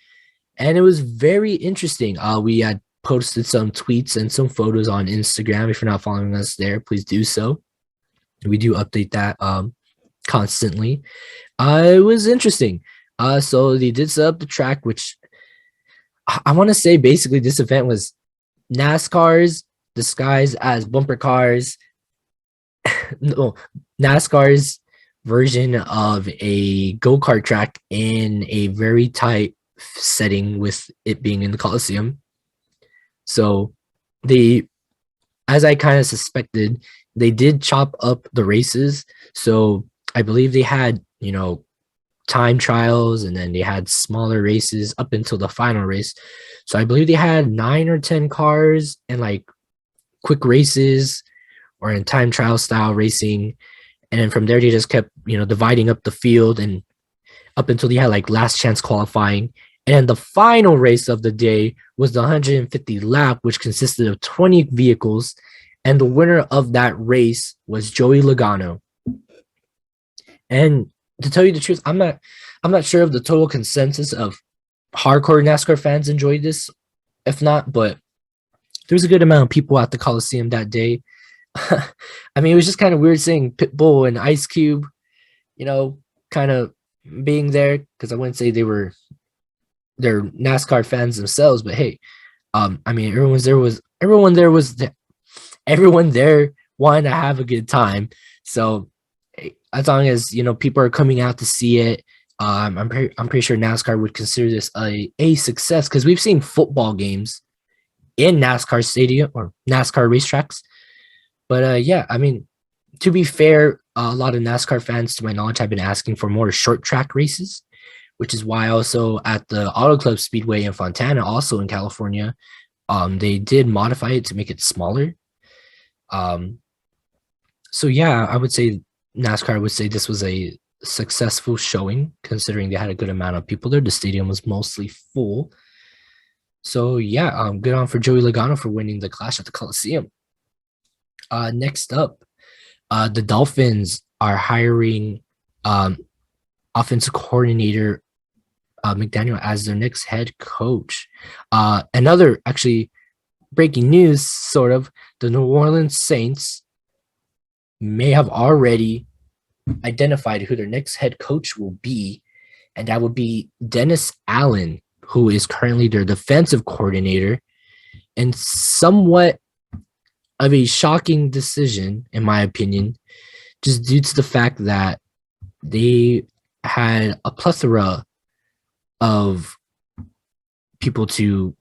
and it was very interesting. We had posted some tweets and some photos on Instagram. If you're not following us there, please do so. We do update that constantly. It was interesting. So they did set up the track, which I want to say basically this event was NASCAR's disguised as bumper cars. No, NASCAR's version of a go-kart track in a very tight setting, with it being in the Coliseum. So they, as I kind of suspected, they did chop up the races. So I believe they had you know, time trials, and then they had smaller races up until the final race. So I believe they had 9 or 10 cars and like quick races or in time trial style racing. And then from there, they just kept, dividing up the field and up until they had like last chance qualifying. And the final race of the day was the 150 lap, which consisted of 20 vehicles. And the winner of that race was Joey Logano. And to tell you the truth, I'm not sure of the total consensus of hardcore NASCAR fans enjoyed this. If not, but there was a good amount of people at the Coliseum that day. I mean, it was just kind of weird seeing Pitbull and Ice Cube, kind of being there, because I wouldn't say they're NASCAR fans themselves, but hey, I mean, everyone there wanted to have a good time. So as long as people are coming out to see it, I'm pretty sure NASCAR would consider this a success, because we've seen football games in NASCAR stadium or NASCAR racetracks. But yeah, I mean, to be fair, a lot of NASCAR fans, to my knowledge, have been asking for more short track races, which is why also at the Auto Club Speedway in Fontana, also in California, they did modify it to make it smaller. So yeah, I would say NASCAR would say this was a successful showing, considering they had a good amount of people there. The stadium was mostly full. So yeah, good on for Joey Logano for winning the Clash at the Coliseum. Next up, the Dolphins are hiring offensive coordinator McDaniel as their next head coach. Another actually breaking news, sort of, the New Orleans Saints may have already identified who their next head coach will be, and that would be Dennis Allen, who is currently their defensive coordinator, and somewhat of a shocking decision, in my opinion, just due to the fact that they had a plethora of people to,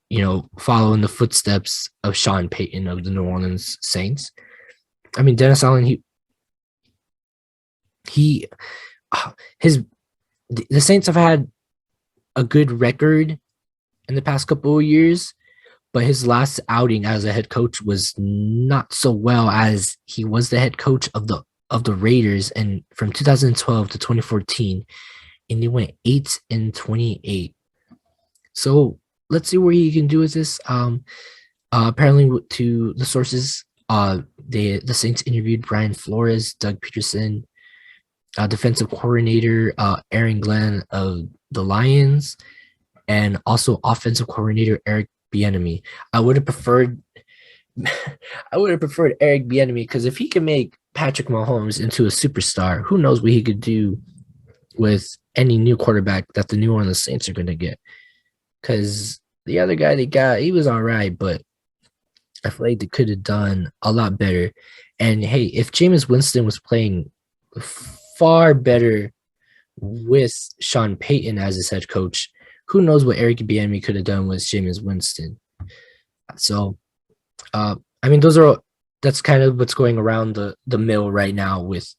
follow in the footsteps of Sean Payton of the New Orleans Saints. I mean, Dennis Allen, the Saints have had a good record in the past couple of years, but his last outing as a head coach was not so well, as he was the head coach of the Raiders, and from 2012 to 2014, and they went 8-28. So let's see what he can do with this. Apparently, to the sources, the Saints interviewed Brian Flores, Doug Peterson, defensive coordinator Aaron Glenn of the Lions, and also offensive coordinator Eric Bieniemy. I would have preferred Eric Bieniemy, because if he can make Patrick Mahomes into a superstar, who knows what he could do with any new quarterback that the New Orleans Saints are going to get. Because the other guy they got, he was all right, but I feel like they could have done a lot better. And hey, if Jameis Winston was playing far better with Sean Payton as his head coach, who knows what Eric Bieniemy could have done with Jameis Winston. So, I mean, that's kind of what's going around the mill right now with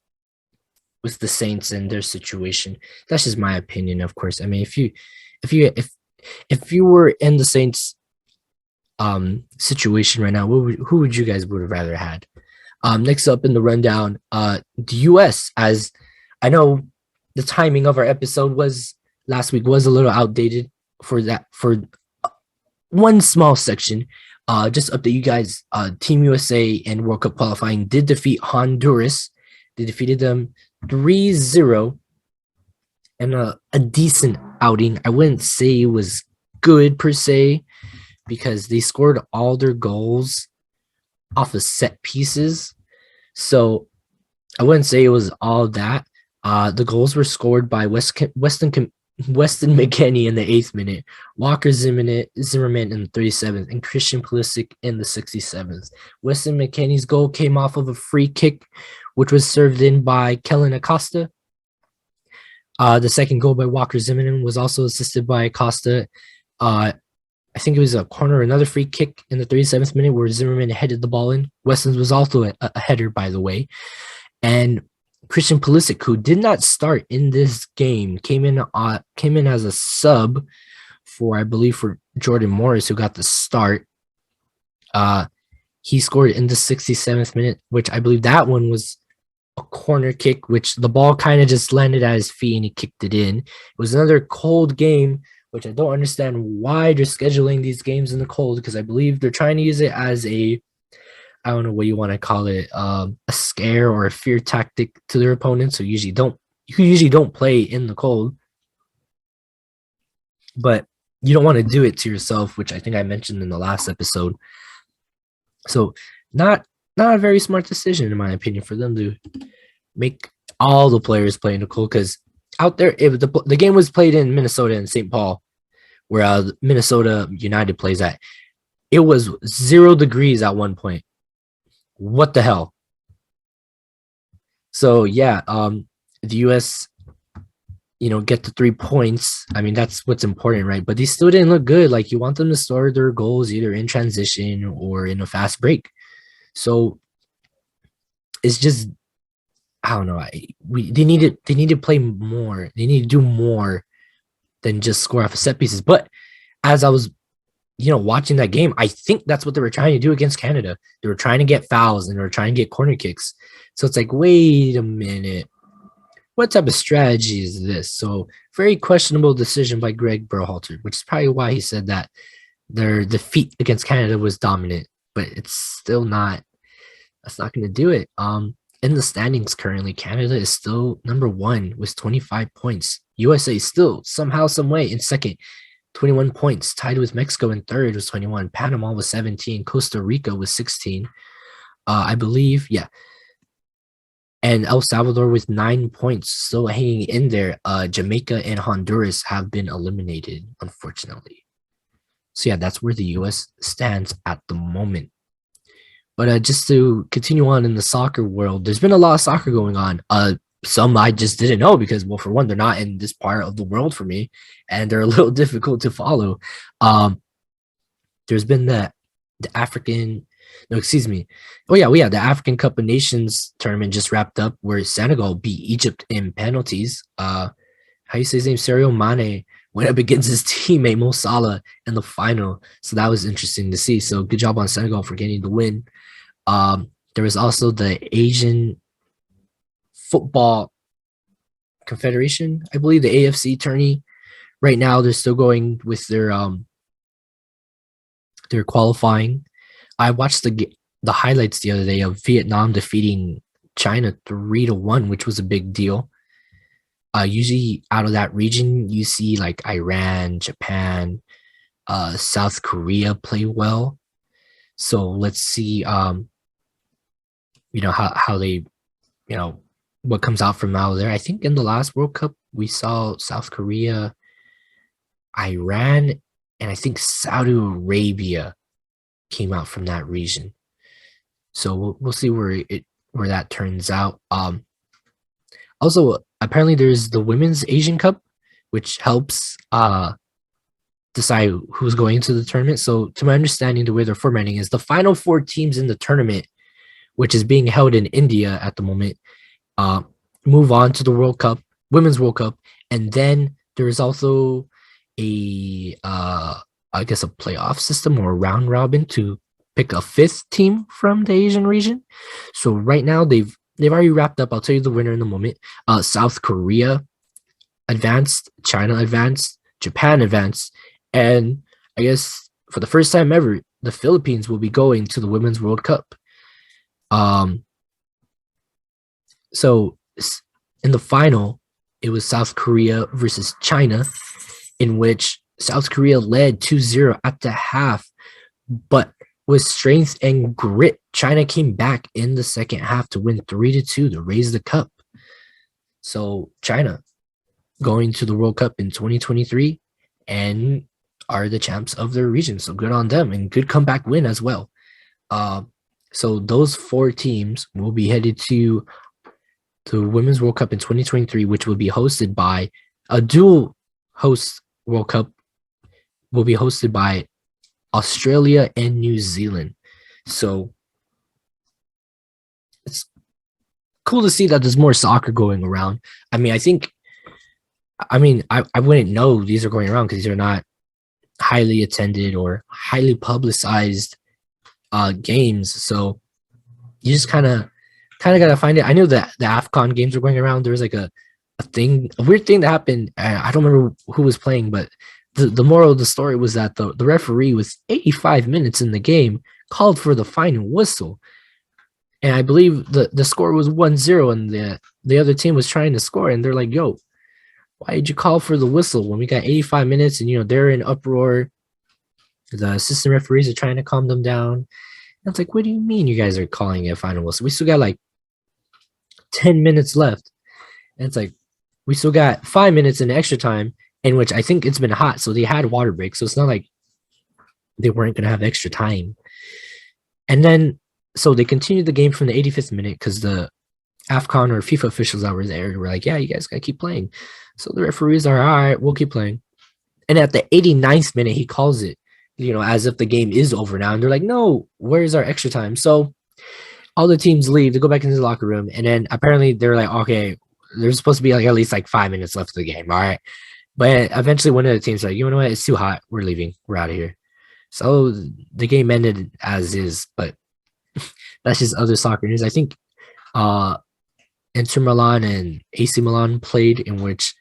the Saints and their situation. That's just my opinion, of course. I mean, if you were in the Saints situation right now, who would you guys would have rather had? Next up in the rundown, the US, as I know the timing of our episode last week was a little outdated for one small section. Just update you guys, Team USA in World Cup qualifying did defeat Honduras. They defeated them 3-0 in a decent outing. I wouldn't say it was good per se, because they scored all their goals off of set pieces. So I wouldn't say it was all that. The goals were scored by Weston McKennie in the 8th minute, Walker Zimmerman in the 37th, and Christian Pulisic in the 67th. Weston McKennie's goal came off of a free kick, which was served in by Kellen Acosta. The second goal by Walker Zimmerman was also assisted by Acosta. I think it was a corner, another free kick in the 37th minute where Zimmerman headed the ball in. Weston's was also a header, by the way. And Christian Pulisic, who did not start in this game, came in as a sub for Jordan Morris, who got the start. He scored in the 67th minute, which I believe that one was a corner kick, which the ball kind of just landed at his feet and he kicked it in. It was another cold game, which I don't understand why they're scheduling these games in the cold, because I believe they're trying to use it as I don't know what you want to call it, a scare or a fear tactic to their opponents who usually don't play in the cold. But you don't want to do it to yourself, which I think I mentioned in the last episode. So not a very smart decision, in my opinion, for them to make all the players play in the cold, because out there, if the game was played in Minnesota and St. Paul, where Minnesota United plays at, it was 0 degrees at one point. What the hell? So yeah, the US, get the 3 points. I mean, that's what's important, right? But they still didn't look good. Like, you want them to score their goals either in transition or in a fast break. So it's just, I don't know. They need to play more. They need to do more than just score off of set pieces. But as I was, watching that game, I think that's what they were trying to do against Canada. They were trying to get fouls and they were trying to get corner kicks. So it's like, wait a minute. What type of strategy is this? So very questionable decision by Greg Berhalter, which is probably why he said that their defeat against Canada was dominant, but it's still not. That's not going to do it. In the standings currently, Canada is still number 1 with 25 points. USA still somehow, some way in second, 21 points, tied with Mexico in third with 21. Panama was 17. Costa Rica was 16. I believe, yeah. And El Salvador with 9 points, still hanging in there. Jamaica and Honduras have been eliminated, unfortunately. So yeah, that's where the US stands at the moment. But just to continue on in the soccer world, there's been a lot of soccer going on. Some I just didn't know because, well, for one, they're not in this part of the world for me, and they're a little difficult to follow. There's been the African, no, excuse me. Oh yeah, the African Cup of Nations tournament just wrapped up, where Senegal beat Egypt in penalties. How you say his name? Sadio Mane went up against his teammate Mo Salah in the final, so that was interesting to see. So good job on Senegal for getting the win. There was also the Asian Football Confederation, I believe, the AFC tourney. Right now, they're still going with their qualifying. I watched the highlights the other day of Vietnam defeating China 3-1, which was a big deal. Usually out of that region, you see like Iran, Japan, South Korea play well. So let's see, how they, what comes out from out there. I think in the last World Cup, we saw South Korea, Iran, and I think Saudi Arabia came out from that region. So we'll see where that turns out. Also, apparently there's the Women's Asian Cup, which helps decide who's going into the tournament. So to my understanding, the way they're formatting is the final 4 teams in the tournament, which is being held in India at the moment, move on to the World Cup, Women's World Cup, and then there's also a playoff system or a round robin to pick a 5th team from the Asian region. So right now they've already wrapped up. I'll tell you the winner in a moment. South Korea advanced, China advanced, Japan advanced, and I guess for the first time ever, the Philippines will be going to the Women's World Cup. So in the final, it was South Korea versus China, in which South Korea led 2-0 at the half, but with strength and grit, China came back in the second half to win 3-2 to raise the cup. So China going to the World Cup in 2023 and are the champs of their region. So good on them, and good comeback win as well. So those 4 teams will be headed to the Women's World Cup in 2023, which will be hosted by a dual host World Cup, will be hosted by Australia and New Zealand. So it's cool to see that there's more soccer going around. I mean, I wouldn't know these are going around because these are not highly attended or highly publicized games. So you just kind of gotta find it. I know that the AFCON games are going around. There was like a weird thing that happened. I don't remember who was playing, but the moral of the story was that the referee was 85 minutes in the game called for the final whistle. And I believe the score was 1-0 and the other team was trying to score. And they're like, yo, why did you call for the whistle when we got 85 minutes and, they're in uproar? The assistant referees are trying to calm them down. And it's like, what do you mean you guys are calling it a final whistle? We still got like 10 minutes left. And it's like, we still got 5 minutes in extra time, in which I think it's been hot. So they had water breaks. So it's not like they weren't going to have extra time. And then, so they continued the game from the 85th minute because the AFCON or FIFA officials that were there were like, yeah, you guys got to keep playing. So the referees are, all right, we'll keep playing. And at the 89th minute, he calls it, as if the game is over now. And they're like, no, where's our extra time? So all the teams leave. They go back into the locker room. And then apparently they're like, okay, there's supposed to be like at least like 5 minutes left of the game. All right. But eventually one of the teams like, you know what? It's too hot. We're leaving. We're out of here. So the game ended as is. But that's just other soccer news. I think Inter Milan and AC Milan played, in which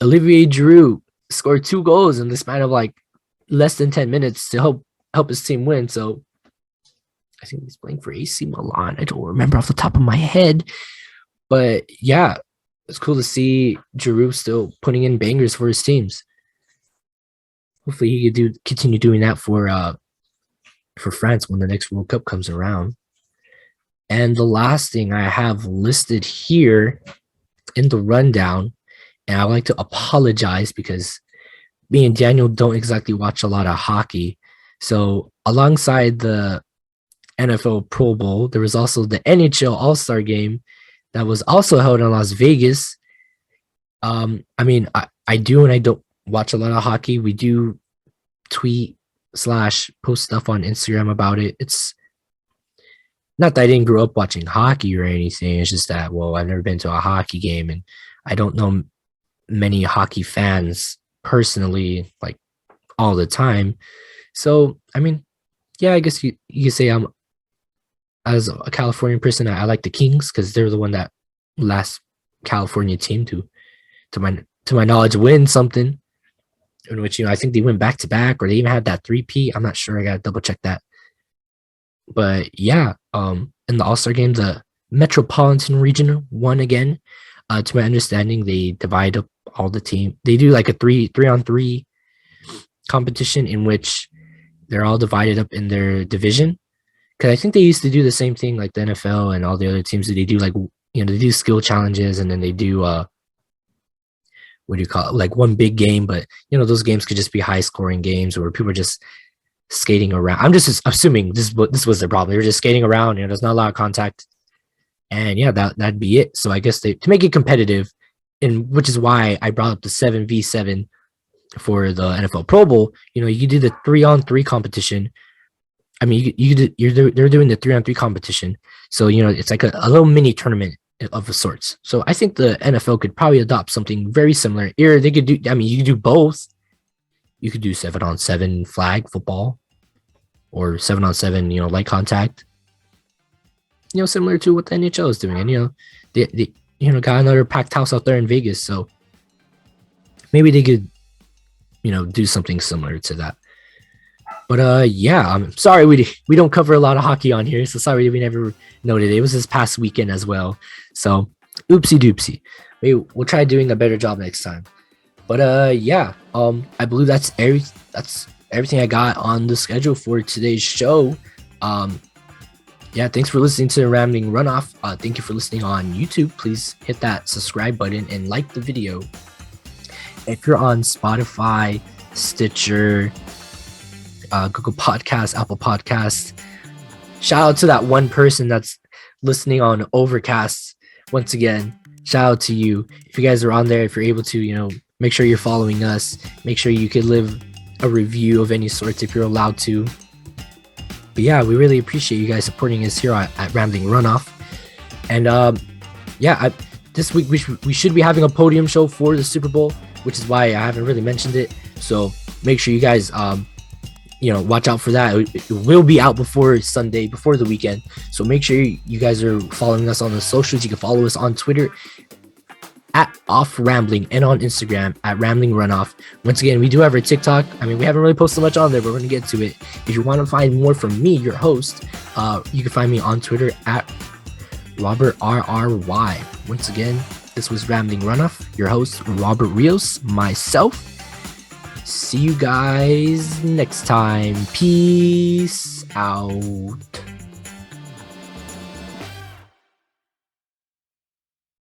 Olivier Giroud scored 2 goals in the span of like less than 10 minutes to help his team win. So I think he's playing for AC Milan. I don't remember off the top of my head. But yeah, it's cool to see Giroud still putting in bangers for his teams. Hopefully he could continue doing that for France when the next World Cup comes around. And the last thing I have listed here in the rundown, and I would like to apologize because me and Daniel don't exactly watch a lot of hockey. So alongside the NFL Pro Bowl, there was also the NHL All-Star Game that was also held in Las Vegas. I mean, I do and I don't watch a lot of hockey. We do tweet / post stuff on Instagram about it. It's not that I didn't grow up watching hockey or anything. It's just that, well, I've never been to a hockey game and I don't know many hockey fans personally, like all the time. So, I mean, yeah, I guess you could say I'm, as a Californian person, I like the Kings because they're the one that last California team to my knowledge win something, in which, I think they went back to back or they even had that 3-peat. I'm not sure. I got to double check that. But yeah, in the All-Star game, the Metropolitan region won again. To my understanding, they divide up all the team. They do like a 3-on-3 competition in which they're all divided up in their division. Because I think they used to do the same thing like the NFL and all the other teams. That they do like, they do skill challenges and then they do what do you call it? Like one big game, but those games could just be high scoring games where people are just skating around. I'm just assuming this was their problem. They were just skating around, there's not a lot of contact. And yeah, that'd be it. So I guess to make it competitive, and which is why I brought up the 7v7 for the NFL Pro Bowl. You could do the 3-on-3 competition. I mean, they're doing the 3-on-3 competition. So, it's like a little mini tournament of sorts. So I think the NFL could probably adopt something very similar. Or they could do, you could do both. You could do 7-on-7 flag football or 7-on-7, light contact. Similar to what the NHL is doing. And, they got another packed house out there in Vegas. So maybe they could, do something similar to that. But yeah, I'm sorry we don't cover a lot of hockey on here. So sorry we never noted it. It was this past weekend as well. So oopsie doopsie. We'll try doing a better job next time. But yeah, I believe that's everything I got on the schedule for today's show. Yeah, thanks for listening to Rambling Runoff. Thank you for listening on YouTube. Please hit that subscribe button and like the video. If you're on Spotify, Stitcher, Google Podcasts, Apple Podcasts, shout out to that one person that's listening on Overcast. Once again, shout out to you. If you guys are on there, if you're able to, make sure you're following us. Make sure you could leave a review of any sorts if you're allowed to. But yeah, we really appreciate you guys supporting us here at Rambling Runoff. And yeah, this week we should be having a podium show for the Super Bowl, which is why I haven't really mentioned it. So make sure you guys watch out for that. It will be out before Sunday, before the weekend. So make sure you guys are following us on the socials. You can follow us on Twitter at Off Rambling and on Instagram at Rambling Runoff. Once again, we do have our TikTok. I mean, we haven't really posted much on there, but we're going to get to it. If you want to find more from me, your host, you can find me on Twitter at Robert RRY. Once again, this was Rambling Runoff, your host, Robert Rios, myself. See you guys next time. Peace out.